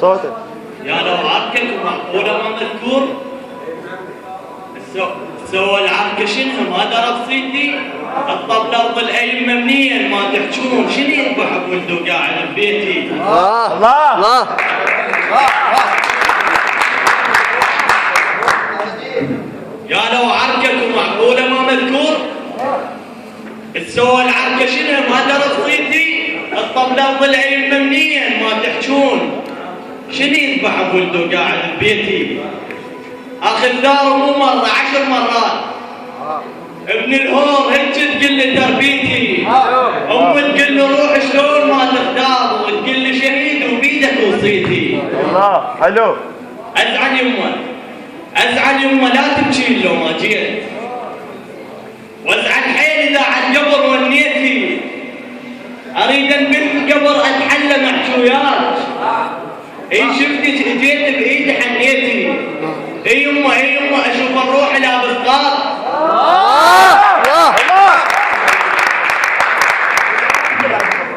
صوتك يا لو عركك معقولة ما مذكور؟ سوى العركة شنها ما درب صيدي؟ الطبلة ارض الأيمة منين ما تحجون؟ شنو يذبح ولده قاعد ببيتي؟ الله الله يا لو عركك معقولة ما مذكور؟ سوى العركة شنها ما درب صيدي؟ الطبلة ارض الأيمة منين ما تحجون؟ شنو يذبح ولده قاعد ببيتي؟ اخذ داره مو مرة 10 مرات. ابن الهور هيك تقول له تربيتي، تقول له روح شلون ما تختار، وتقول له شهيد وبيدك وصيتي. الله حلو. ازعل يمه لا تبكي لو ما جيت، وازعل حيل اذا على القبر ونيتي، اريد بالقبر اتحلى محشويات. اي شفتك اجيت بايدي حنيتي، اي يمه اشوف الروح لابس قار.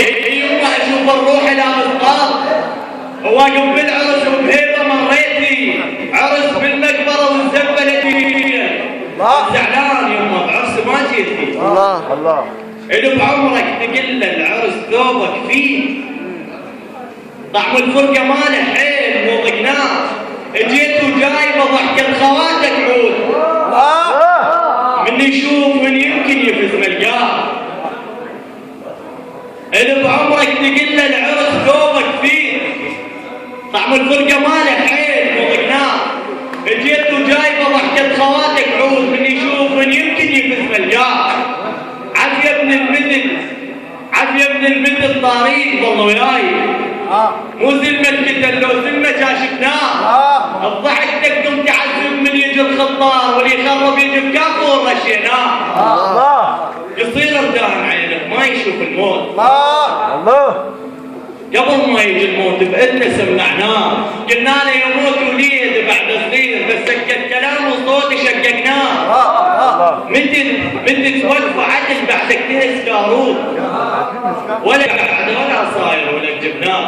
اي يمه اشوف الروح لابس قار، واقف بالعرس وبهيبه مريتي، عرس بالمقبره وانزبلتي. زعلان يمه بعرس ما جيتي. الله اللي بعمرك تقل العرس ثوبك فيه، طعم الفرقه ماله حيل مو ضقناه، اجيت وجايبه ضحك خواتك عود. من يشوف من يمكن يفز ملقاه، اللي بعمرك تقل العرس ثوبك فيه، طعم الفرقه ماله حيل مو ضقناه، اجيت وجايبه ضحك خواتك عود. من يشوف من يمكن يفز ملقاه. عافيه ابن المثل طريق والله وياي، مو زلمة كتل، لو زلمة شاشفناه. الضحك تقدم تعذب من يجي الخطار، واللي يخرب يجي بكافور رشيناه. يصير ردان عينك ما يشوف الموت. الله قبل ما يجي الموت بإذنه سمعناه، قلنا له يموت وليد بعد صغير، بس سكت كلام وصوتي شققناه. متى توقفوا عدل بعدك تهز كاروت، ولا بعد ولا صاير ولا جبناه.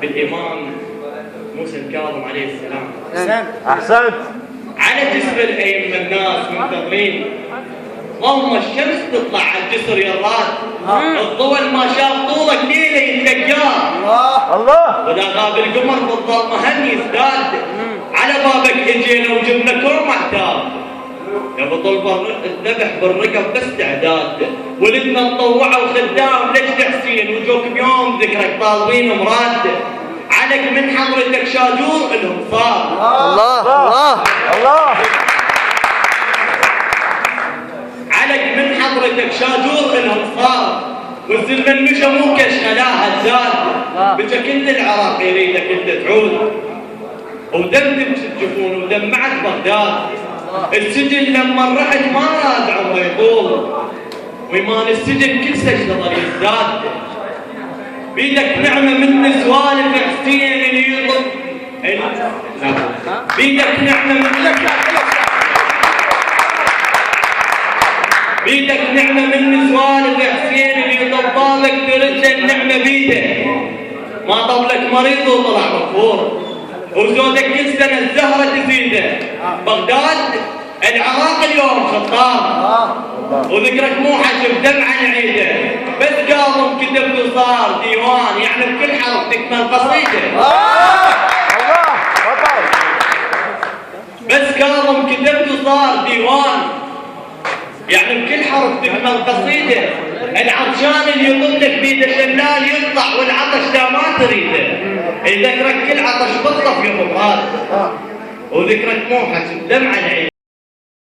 بالإمام موسى الكاظم عليه السلام. احسنت. على جسر الأئمة الناس منتظرين، اللهم الشمس تطلع على الجسر يا الراد، الضوء ما شاف طولك ليله يتلقاه. الله واذا غاب القمر بالظلمه هم يزداد، على بابك اجينا وجبنا كرم احتاب. يا بطل الذبح بالرقب بس تعداد، ولدنا مطوعه وخدام لجد حسين، وجوك بيوم ذكرك طالبين مراد. عليك من حضرتك شاجور الهم صار. الله عليك من حضرتك شاجور الانصار، والزلمه المشى مو كشخلاها الزاد. بجا كل العراق يريدك انت تعود، ودمدم الجفون ودمعت بغداد. السجن لما رحت ما راد عمره يطول، وإيمان السجن كل سجن ظل يزداد. بيدك نعمه من سوالف حسين اللي يطلب، بيدك نعمه من سوالف حسين اللي طبالك ترجع النعمه بيده. ما طبلك مريض وطلع مغفور، وزودك كل سنه الزهره تزيده. بغداد العراق اليوم خطار، وذكرك مو حجم دمعه نعيده. بس كاظم كتب وصار ديوان، يعني بكل حرف تكمل قصيده. بس كاظم كتب وصار ديوان، يعني بكل حرف تكمل قصيده. العطشان اللي يطلك بيده شلال يقطع، والعطش لا ما تريده. يذكرك كل عطش بطف يا مراد، وذكرك مو حجم دمعه نعيده.